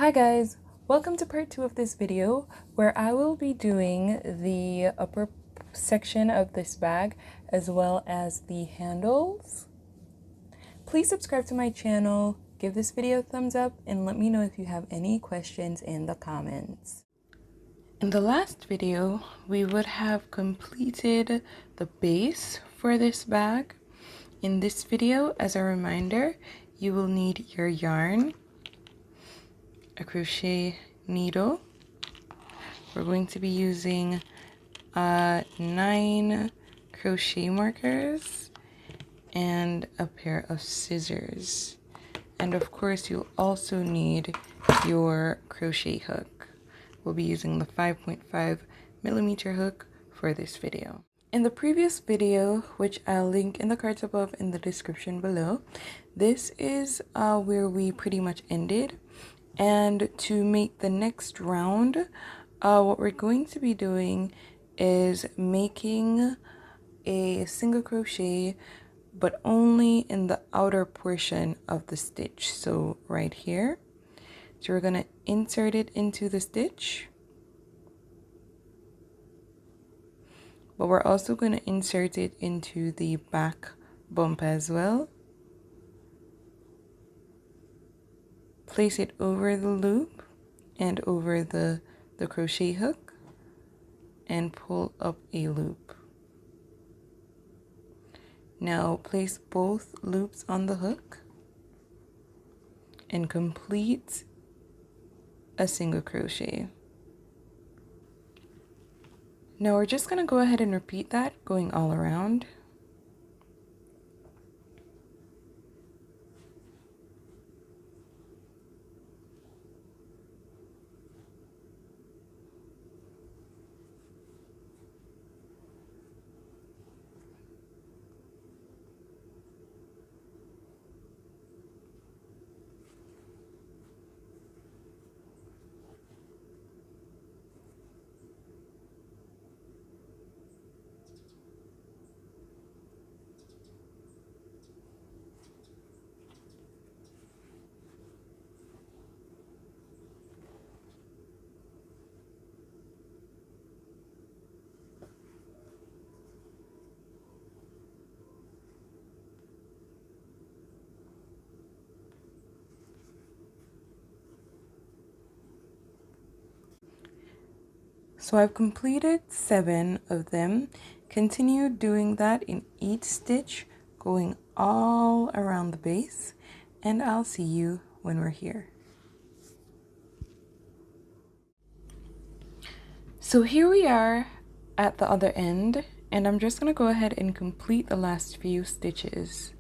Hi guys, welcome to part 2 of this video where I will be doing the upper section of this bag as well as the handles. Please subscribe to my channel, give this video a thumbs up, and let me know if you have any questions in the comments. In the last video, we would have completed the base for this bag. In this video, as a reminder, you will need your yarn, a crochet needle. We're going to be using 9 crochet markers and a pair of scissors. And of course, you'll also need your crochet hook. We'll be using the 5.5mm hook for this video. In the previous video, which I'll link in the cards above in the description below, this is where we pretty much ended. And to make the next round, what we're going to be doing is making a single crochet, but only in the outer portion of the stitch. So right here. So we're going to insert it into the stitch. But we're also going to insert it into the back bump as well. Place it over the loop and over the crochet hook and pull up a loop. Now place both loops on the hook and complete a single crochet. Now we're just going to go ahead and repeat that, going all around. So I've completed 7 of them. Continue doing that in each stitch, going all around the base, and I'll see you when we're here. So here we are at the other end, and I'm just going to go ahead and complete the last few stitches.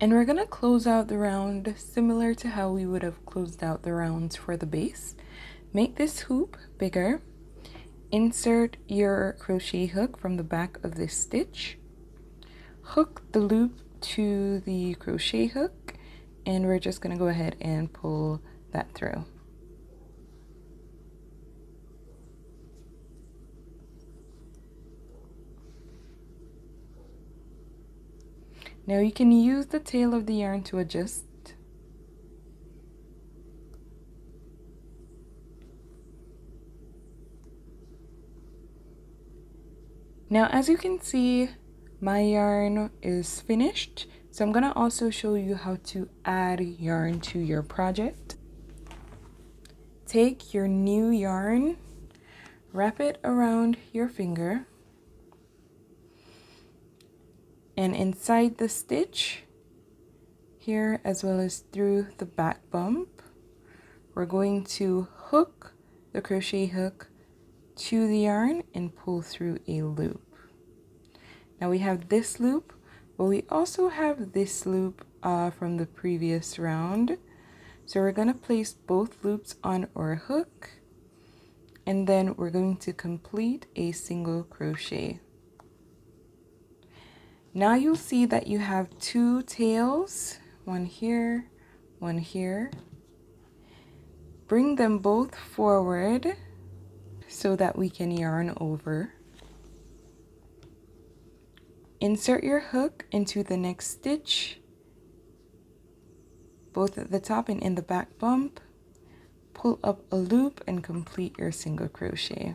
And we're going to close out the round similar to how we would have closed out the rounds for the base. Make this hoop bigger. Insert your crochet hook from the back of this stitch. Hook the loop to the crochet hook, and we're just going to go ahead and pull that through. Now you can use the tail of the yarn to adjust. Now as you can see, my yarn is finished, so I'm going to also show you how to add yarn to your project. Take your new yarn, wrap it around your finger, and inside the stitch here as well as through the back bump, we're going to hook the crochet hook to the yarn and pull through a loop. Now we have this loop, but we also have this loop from the previous round. So we're going to place both loops on our hook and then we're going to complete a single crochet. Now you'll see that you have two tails, one here, one here. Bring them both forward so that we can yarn over. Insert your hook into the next stitch, both at the top and in the back bump. Pull up a loop and complete your single crochet.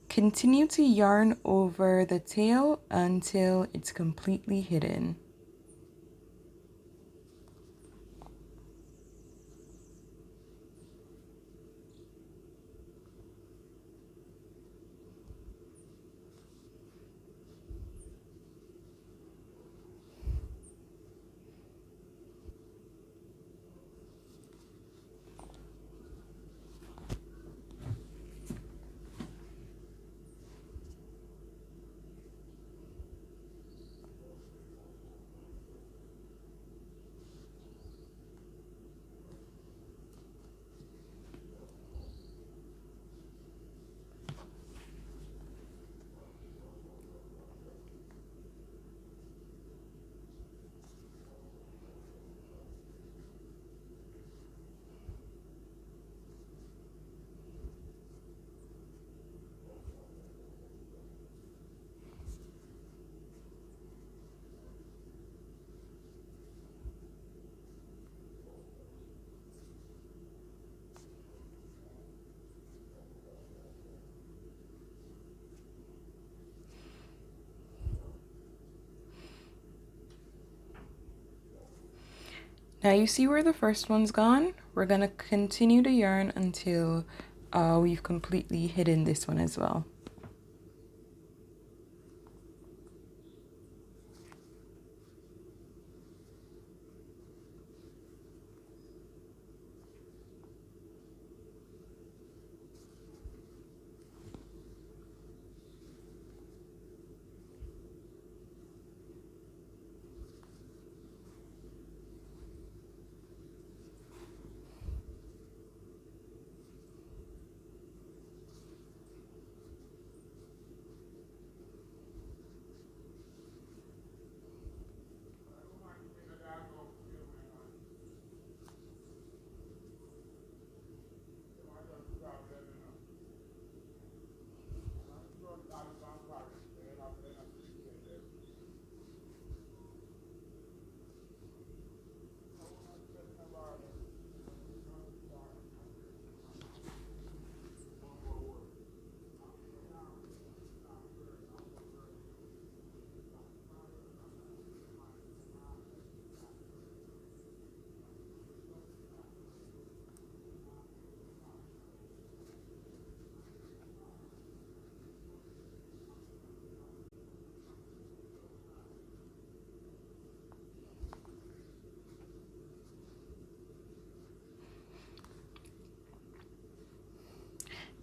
Continue to yarn over the tail until it's completely hidden. Now you see where the first one's gone? We're gonna continue to yarn until we've completely hidden this one as well.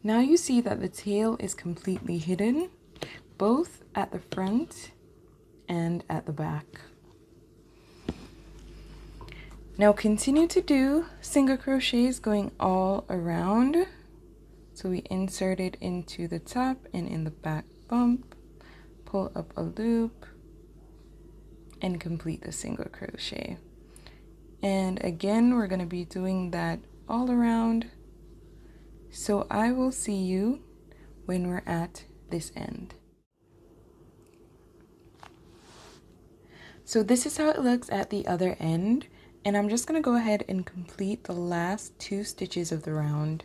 Now you see that the tail is completely hidden, both at the front and at the back. Now continue to do single crochets going all around. So we insert it into the top and in the back bump, pull up a loop, and complete the single crochet. And again, we're going to be doing that all around. So I will see you when we're at this end. So this is how it looks at the other end, and I'm just going to go ahead and complete the last 2 stitches of the round.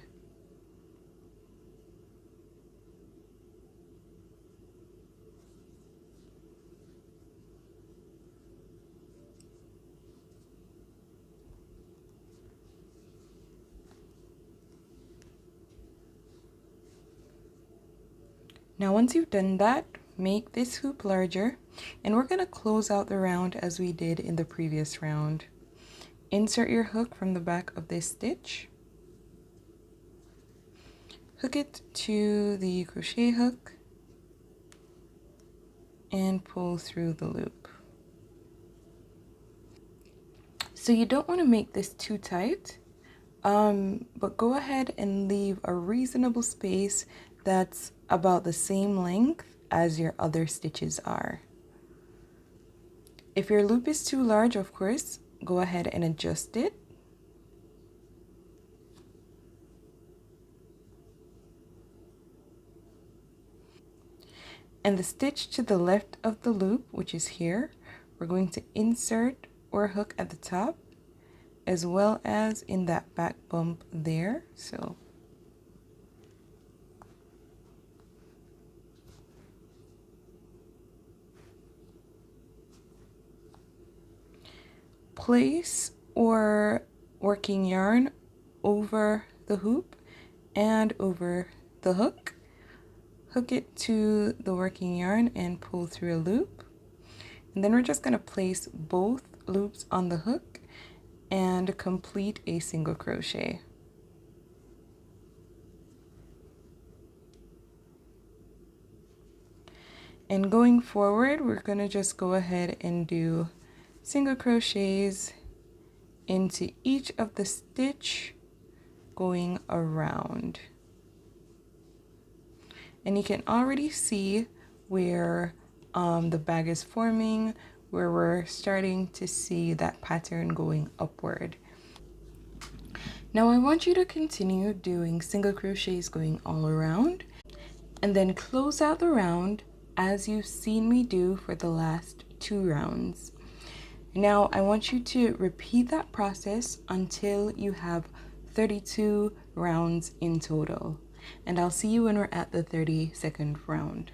Now once you've done that, make this hoop larger, and we're going to close out the round as we did in the previous round. Insert your hook from the back of this stitch, hook it to the crochet hook, and pull through the loop. So you don't want to make this too tight, But go ahead and leave a reasonable space that's about the same length as your other stitches are. If your loop is too large, of course, go ahead and adjust it. And the stitch to the left of the loop, which is here, we're going to insert or hook at the top, as well as in that back bump there. So place or working yarn over the hoop and over the hook. Hook it to the working yarn and pull through a loop. And then we're just going to place both loops on the hook and complete a single crochet. And going forward, we're going to just go ahead and do single crochets into each of the stitch going around. And you can already see where the bag is forming, where we're starting to see that pattern going upward. Now I want you to continue doing single crochets going all around, and then close out the round as you've seen me do for the last 2 rounds. Now I want you to repeat that process until you have 32 rounds in total. And I'll see you when we're at the 32nd round.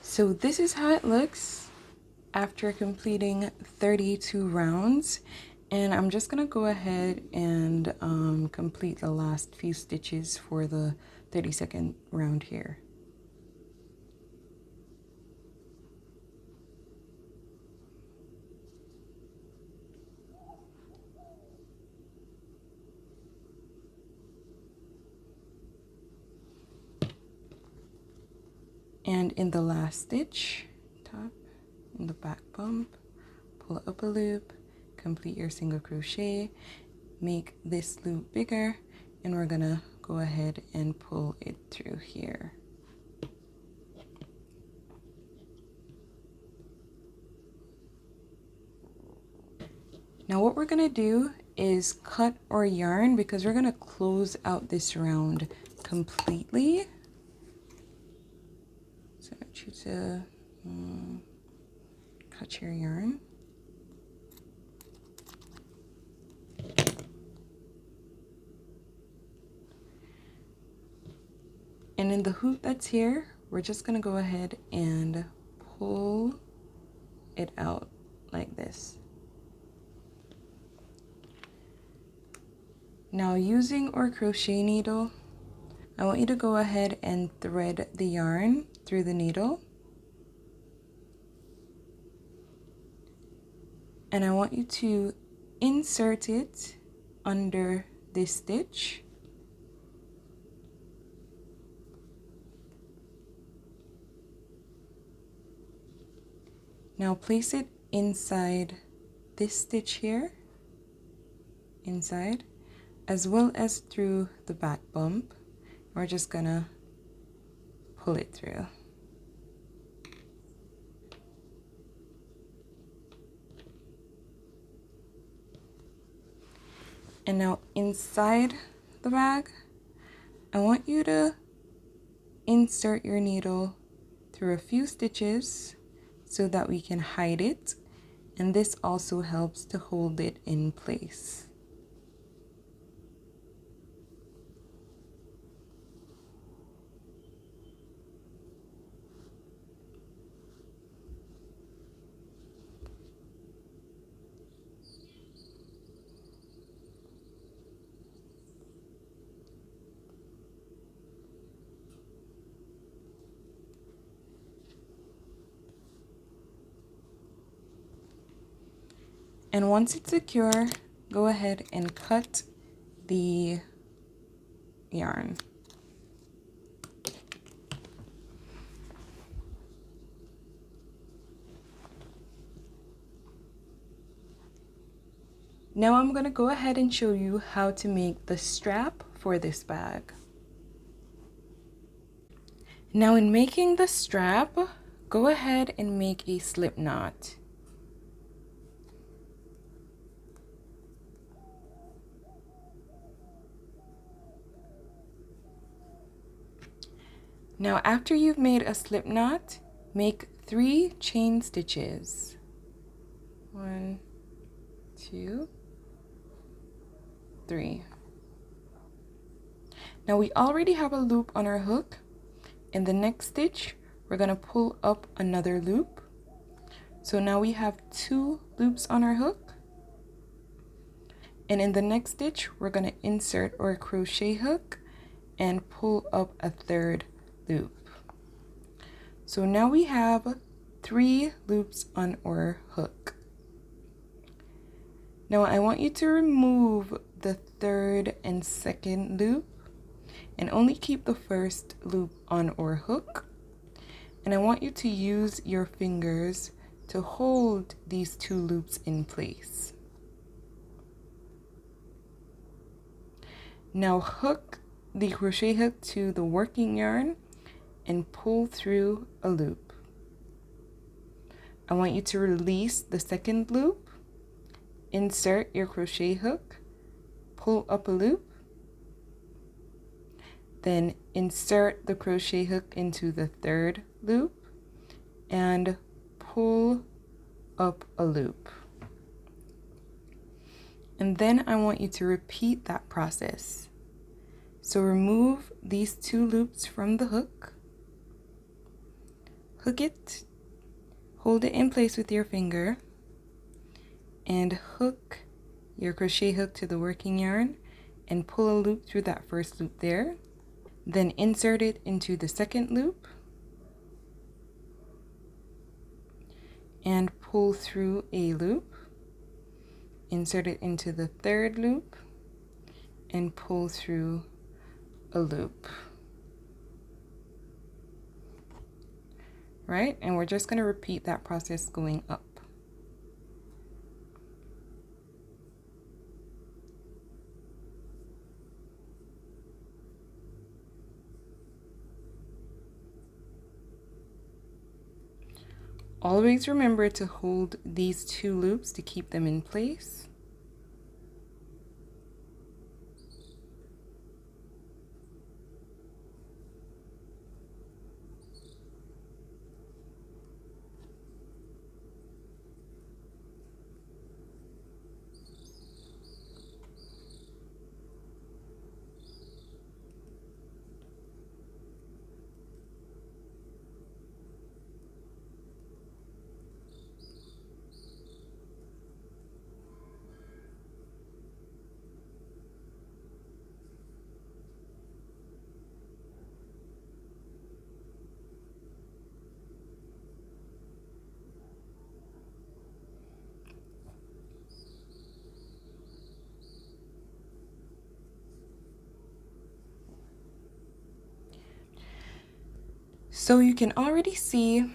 So this is how it looks after completing 32 rounds. And I'm just gonna go ahead and complete the last few stitches for the 32nd round here. And in the last stitch, top, in the back bump, pull up a loop, complete your single crochet, make this loop bigger, and we're gonna go ahead and pull it through here. Now what we're gonna do is cut our yarn because we're gonna close out this round completely. So I want you to cut your yarn. And in the hoop that's here, we're just gonna go ahead and pull it out like this. Now using our crochet needle, I want you to go ahead and thread the yarn through the needle. And I want you to insert it under this stitch. Now place it inside this stitch here, inside, as well as through the back bump. We're just gonna pull it through. And now inside the bag, I want you to insert your needle through a few stitches so that we can hide it. And this also helps to hold it in place. And once it's secure, go ahead and cut the yarn. Now I'm going to go ahead and show you how to make the strap for this bag. Now in making the strap, go ahead and make a slip knot. Now after you've made a slip knot, make 3 chain stitches. 1, 2, 3. Now we already have a loop on our hook. In the next stitch, we're going to pull up another loop. So now we have 2 loops on our hook. And in the next stitch, we're going to insert our crochet hook and pull up a 3rd loop. So now we have 3 loops on our hook. Now I want you to remove the 3rd and 2nd loop and only keep the 1st loop on our hook. And I want you to use your fingers to hold these 2 loops in place. Now hook the crochet hook to the working yarn and pull through a loop. I want you to release the 2nd loop, insert your crochet hook, pull up a loop, then insert the crochet hook into the 3rd loop and pull up a loop. And then I want you to repeat that process. So remove these 2 loops from the hook, hook it, hold it in place with your finger, and hook your crochet hook to the working yarn and pull a loop through that 1st loop there. Then insert it into the 2nd loop and pull through a loop. Insert it into the 3rd loop and pull through a loop. Right? And we're just going to repeat that process going up. Always remember to hold these 2 loops to keep them in place. So you can already see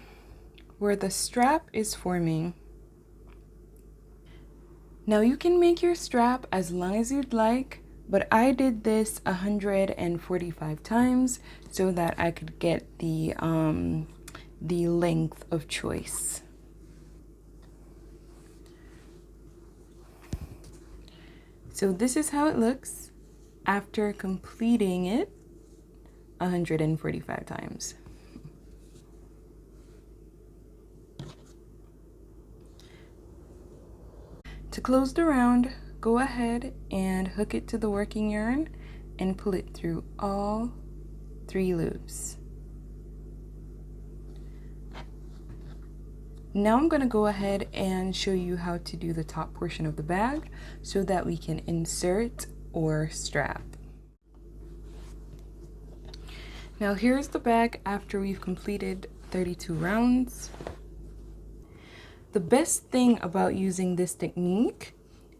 where the strap is forming. Now you can make your strap as long as you'd like, but I did this 145 times so that I could get the length of choice. So this is how it looks after completing it 145 times. To close the round, go ahead and hook it to the working yarn and pull it through all 3 loops. Now I'm going to go ahead and show you how to do the top portion of the bag so that we can insert or strap. Now here's the bag after we've completed 32 rounds. The best thing about using this technique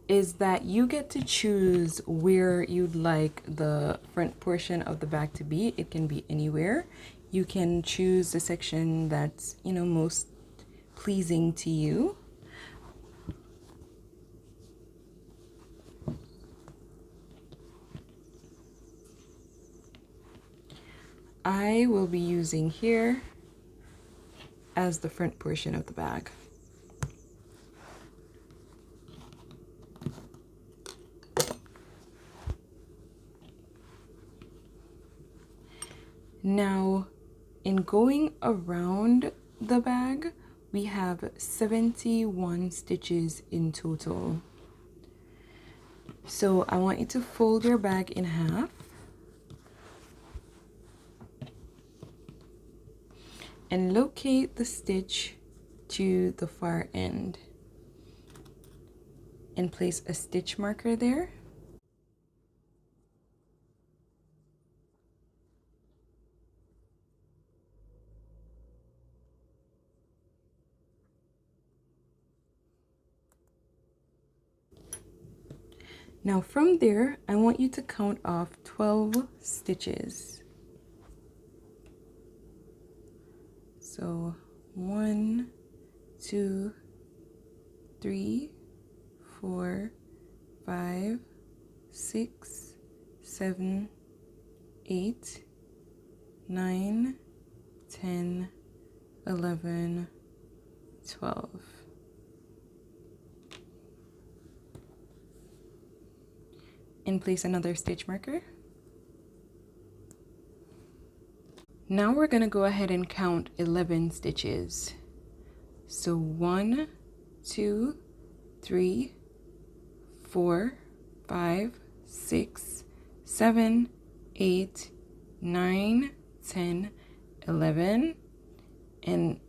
is that you get to choose where you'd like the front portion of the bag to be. It can be anywhere. You can choose the section that's, most pleasing to you. I will be using here as the front portion of the bag. Now, in going around the bag, we have 71 stitches in total. So I want you to fold your bag in half and locate the stitch to the far end and place a stitch marker there. Now from there, I want you to count off 12 stitches. So 1, 2, 3, 4, 5, 6, 7, 8, 9, 10, 11, 12. And place another stitch marker. Now we're going to go ahead and count 11 stitches. So 1, 2, 3, 4, 5, 6, 7, 8, 9, 10, 11. And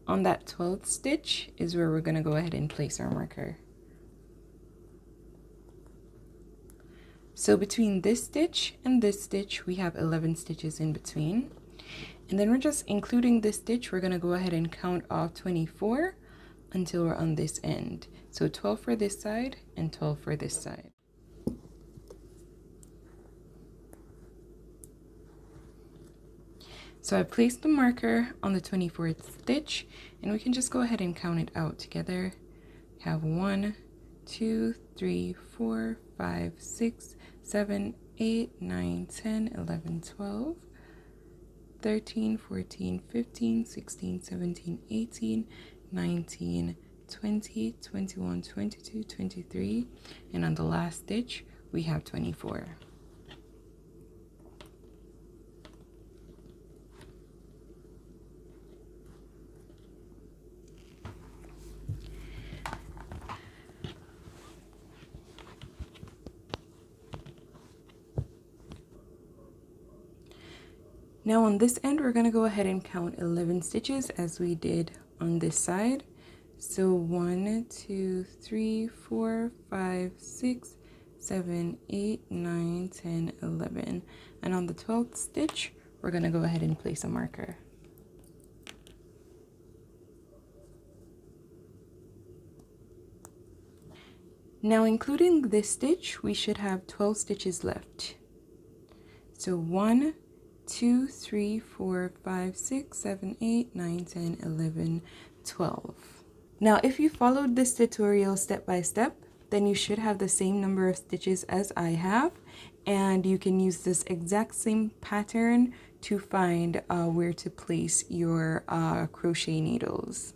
on that 12th stitch is where we're going to go ahead and place our marker. So between this stitch and this stitch, we have 11 stitches in between. And then we're just including this stitch. We're going to go ahead and count off 24 until we're on this end. So 12 for this side and 12 for this side. So I placed the marker on the 24th stitch, and we can just go ahead and count it out together. We have 1, 2, 3, 4, 5, 6, 7, 8, 9, 10, 11, 12, 13, 14, 15, 16, 17, 18, 19, 20, 21, 22, 23, and on the last stitch, we have 24. Now on this end, we're going to go ahead and count 11 stitches as we did on this side. So 1, 2, 3, 4, 5, 6, 7, 8, 9, 10, 11. And on the 12th stitch, we're going to go ahead and place a marker. Now including this stitch, we should have 12 stitches left. So 1, 2, 3, 4, 5, 6, 7, 8, 9, 10, 11, 12. Now, if you followed this tutorial step by step, then you should have the same number of stitches as I have, and you can use this exact same pattern to find where to place your crochet needles.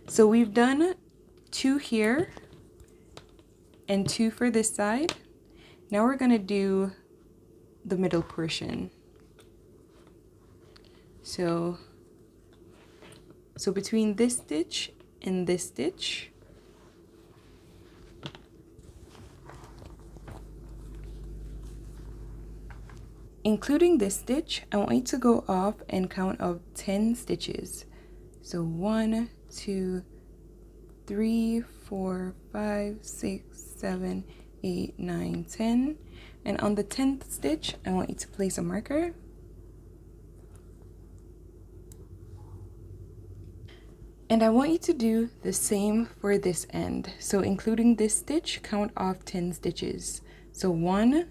So we've done 2 here and 2 for this side. Now we're going to do the middle portion. So between this stitch and this stitch, including this stitch, I want you to go off and count of 10 stitches. So 1, 2, 3, 4, 5, 6, 7, 8, 9, 10. And on the 10th stitch, I want you to place a marker. And I want you to do the same for this end. So including this stitch, count off 10 stitches. So 1,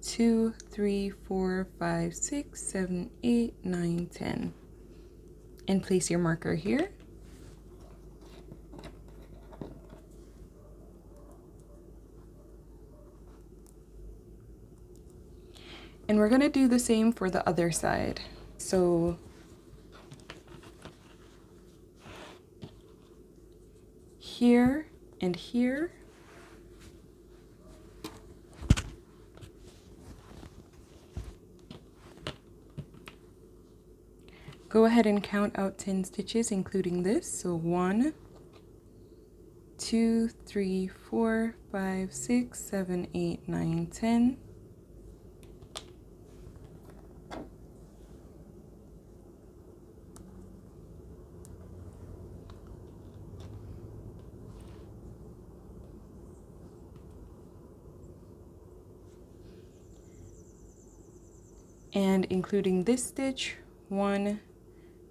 2, 3, 4, 5, 6, 7, 8, 9, 10. And place your marker here. And we're going to do the same for the other side. So here and here. Go ahead and count out 10 stitches, including this. So 1, 2, 3, 4, 5, 6, 7, 8, 9, 10. And including this stitch, 1,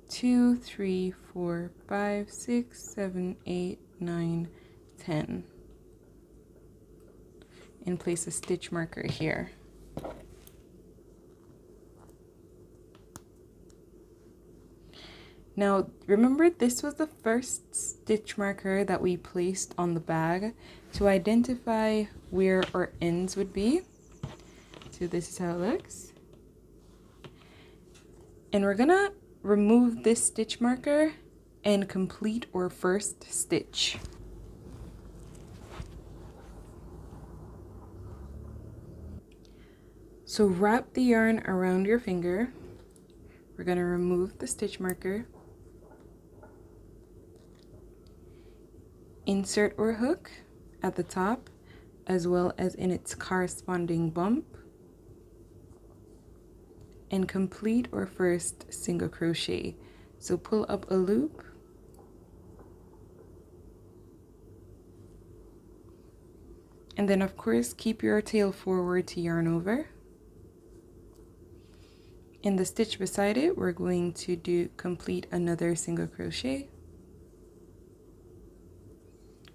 2, 3, 4, 5, 6, 7, 8, 9, 10. And place a stitch marker here. Now, remember, this was the first stitch marker that we placed on the bag to identify where our ends would be. So this is how it looks. And we're gonna remove this stitch marker and complete our first stitch. So wrap the yarn around your finger. We're gonna remove the stitch marker. Insert our hook at the top as well as in its corresponding bump. And complete our first single crochet. So pull up a loop and then of course keep your tail forward to yarn over. In the stitch beside it, we're going to complete another single crochet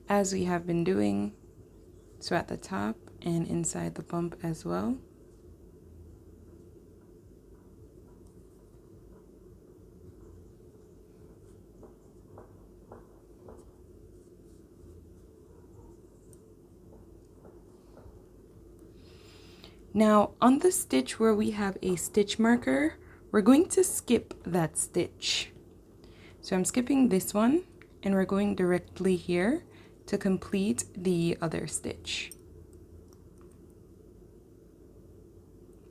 as we have been doing, so at the top and inside the bump as well. Now on the stitch where we have a stitch marker, we're going to skip that stitch. So I'm skipping this one and we're going directly here to complete the other stitch.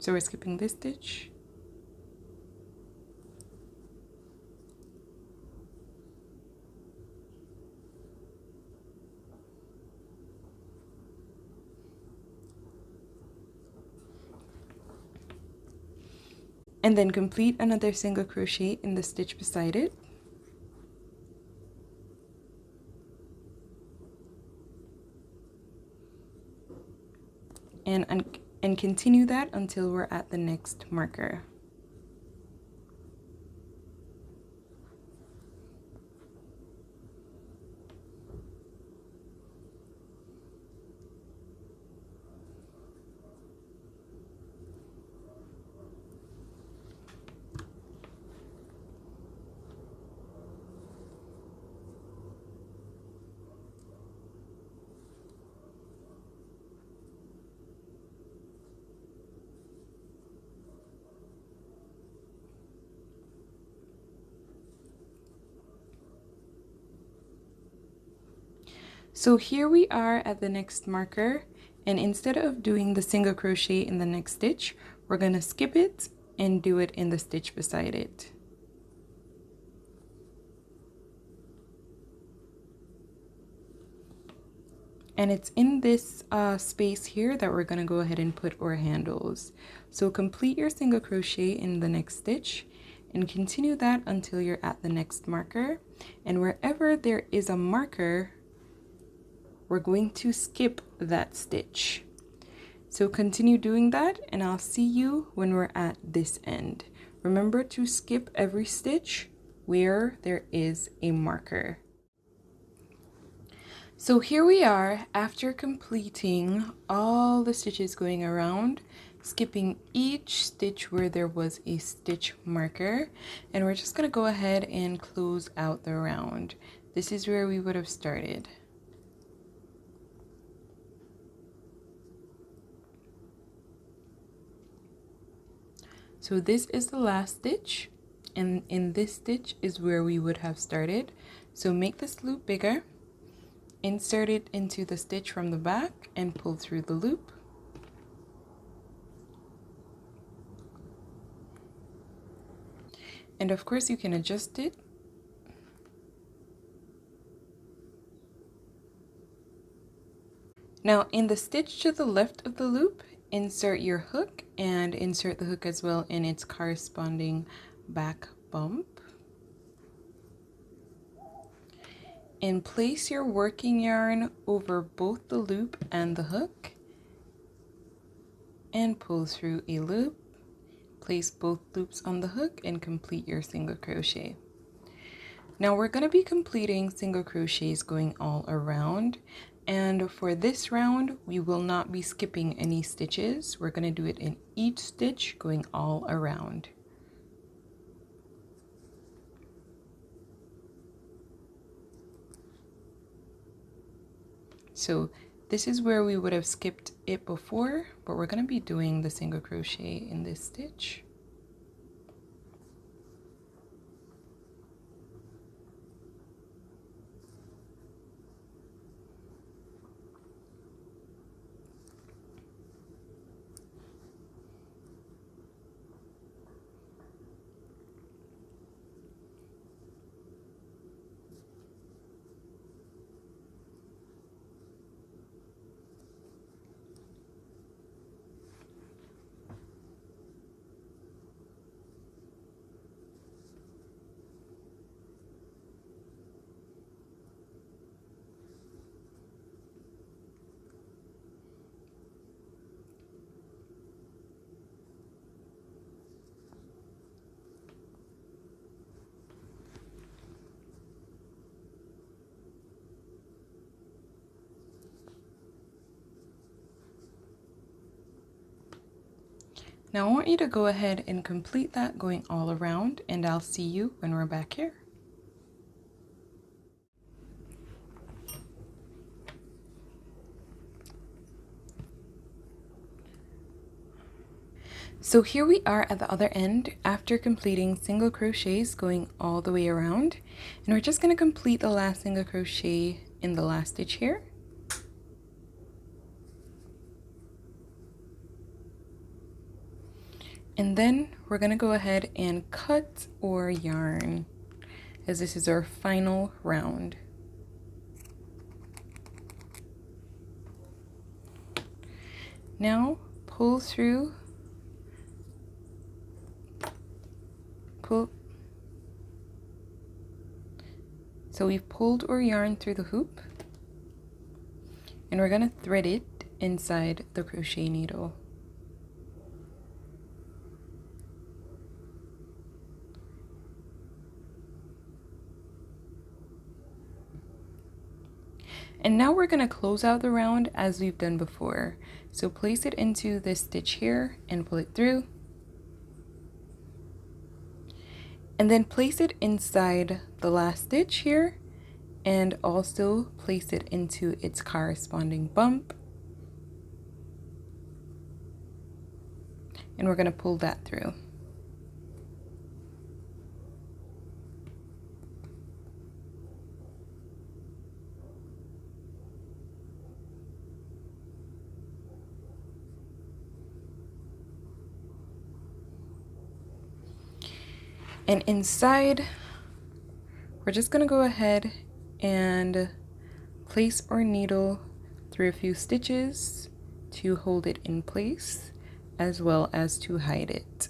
So we're skipping this stitch. And then complete another single crochet in the stitch beside it. And continue that until we're at the next marker. So here we are at the next marker, and instead of doing the single crochet in the next stitch, we're going to skip it and do it in the stitch beside it. And it's in this space here that we're going to go ahead and put our handles. So complete your single crochet in the next stitch and continue that until you're at the next marker. And wherever there is a marker, we're going to skip that stitch. So continue doing that and I'll see you when we're at this end. Remember to skip every stitch where there is a marker. So here we are after completing all the stitches going around, skipping each stitch where there was a stitch marker, and we're just going to go ahead and close out the round. This is where we would have started. So this is the last stitch, and in this stitch is where we would have started. So make this loop bigger, insert it into the stitch from the back and pull through the loop. And of course you can adjust it. Now in the stitch to the left of the loop, insert your hook and insert the hook as well in its corresponding back bump. And place your working yarn over both the loop and the hook and pull through a loop. Place both loops on the hook and complete your single crochet. Now we're going to be completing single crochets going all around, and for this round we will not be skipping any stitches. We're going to do it in each stitch going all around. So this is where we would have skipped it before, but we're going to be doing the single crochet in this stitch. Now I want you to go ahead and complete that going all around, and I'll see you when we're back here. So here we are at the other end after completing single crochets going all the way around, and we're just going to complete the last single crochet in the last stitch here. And then we're going to go ahead and cut or yarn, as this is our final round. Now pull through, pull. So we've pulled or yarn through the hoop, and we're going to thread it inside the crochet needle. And now we're going to close out the round as we've done before. So place it into this stitch here and pull it through. And then place it inside the last stitch here and also place it into its corresponding bump. And we're going to pull that through. And inside, we're just going to go ahead and place our needle through a few stitches to hold it in place, as well as to hide it.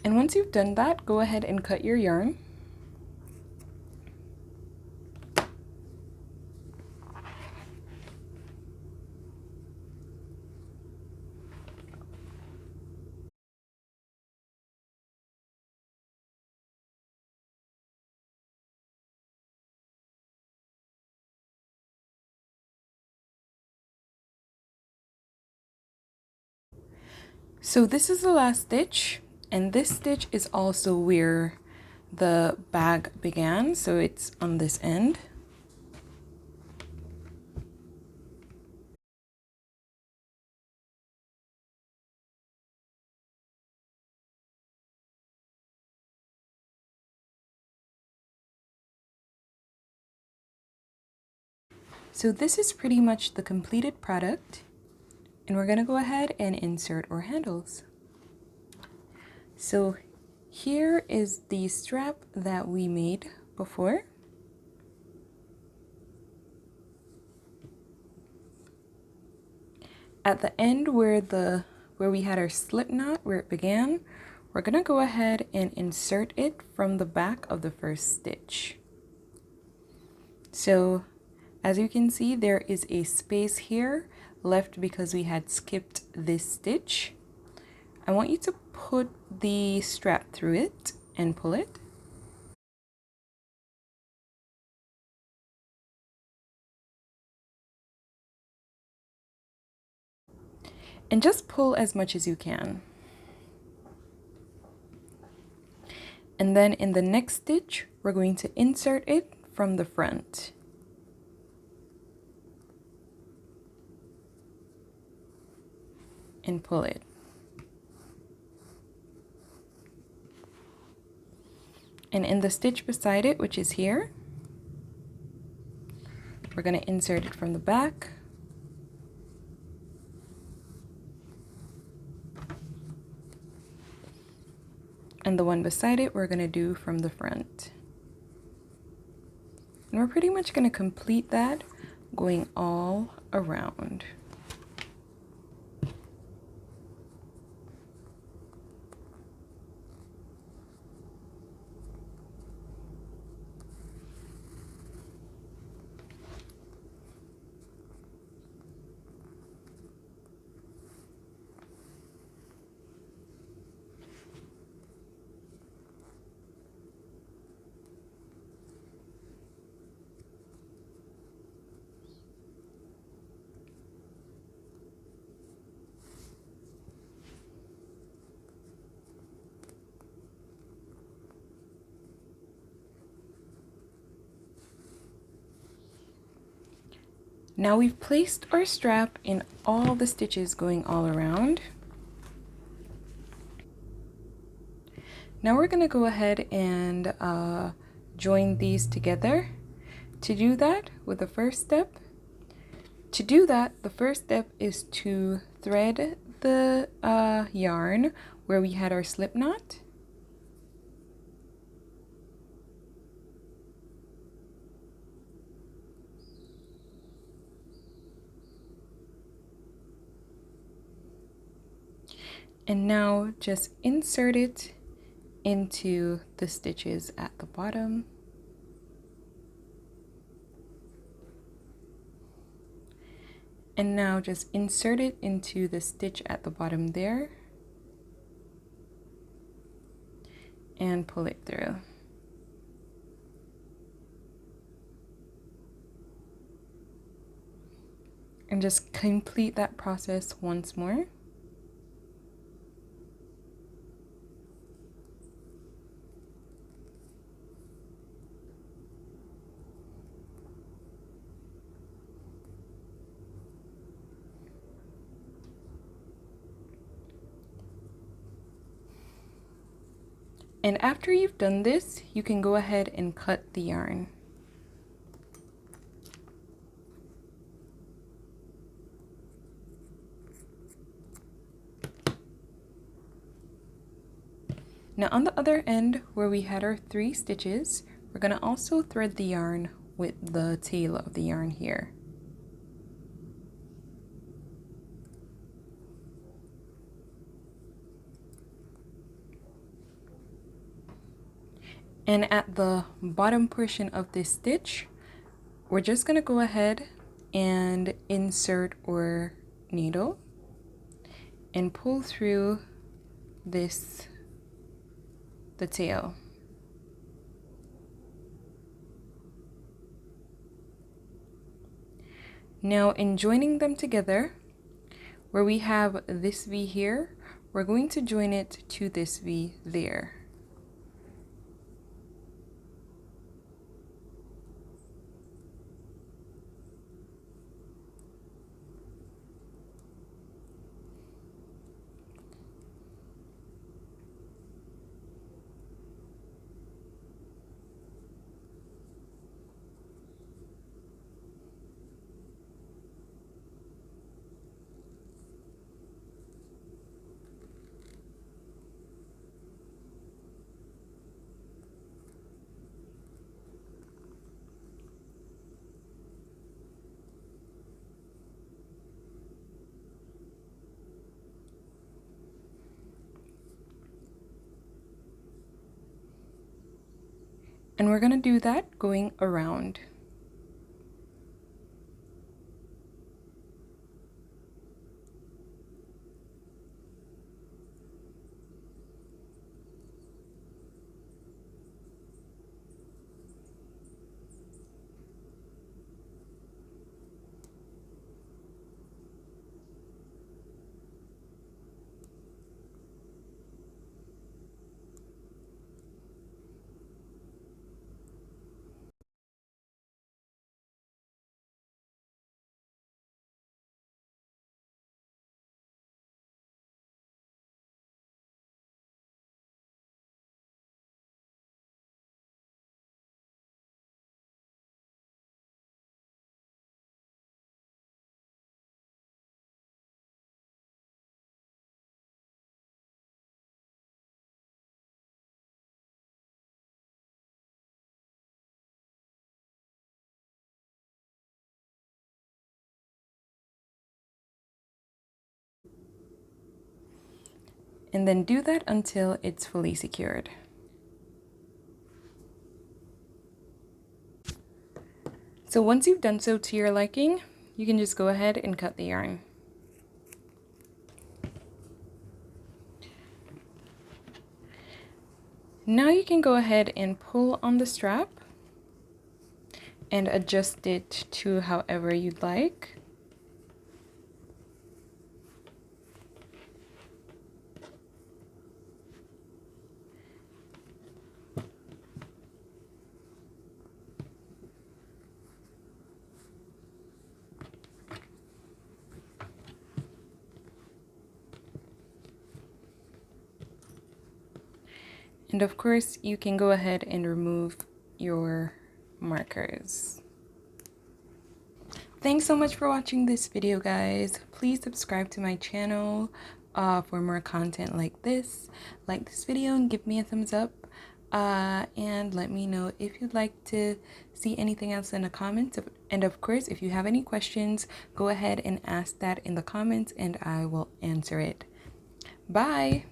And once you've done that, go ahead and cut your yarn. So this is the last stitch, and this stitch is also where the bag began, so it's on this end. So this is pretty much the completed product, and we're gonna go ahead and insert our handles. So here is the strap that we made before. At the end where we had our slip knot, where it began, we're gonna go ahead and insert it from the back of the first stitch. So as you can see, there is a space here left because we had skipped this stitch. I want you to put the strap through it and pull it. And just pull as much as you can. And then in the next stitch, we're going to insert it from the front. And pull it. And in the stitch beside it, which is here, we're going to insert it from the back. And the one beside it, we're going to do from the front. And we're pretty much going to complete that going all around. Now we've placed our strap in all the stitches going all around. Now we're going to go ahead and join these together. To do that, the first step is to thread the yarn where we had our slip knot. And now just insert it into the stitches at the bottom. And now just insert it into the stitch at the bottom there and pull it through. And just complete that process once more. And after you've done this, you can go ahead and cut the yarn. Now on the other end where we had our 3 stitches, we're going to also thread the yarn with the tail of the yarn here. And at the bottom portion of this stitch, we're just going to go ahead and insert our needle and pull through the tail. Now in joining them together, where we have this V here, we're going to join it to this V there. And we're going to do that going around. And then do that until it's fully secured. So once you've done so to your liking, you can just go ahead and cut the yarn. Now you can go ahead and pull on the strap and adjust it to however you'd like. And of course, you can go ahead and remove your markers. Thanks so much for watching this video, guys. Please subscribe to my channel for more content like this. Like this video and give me a thumbs up. And let me know if you'd like to see anything else in the comments. And of course, if you have any questions, go ahead and ask that in the comments and I will answer it. Bye!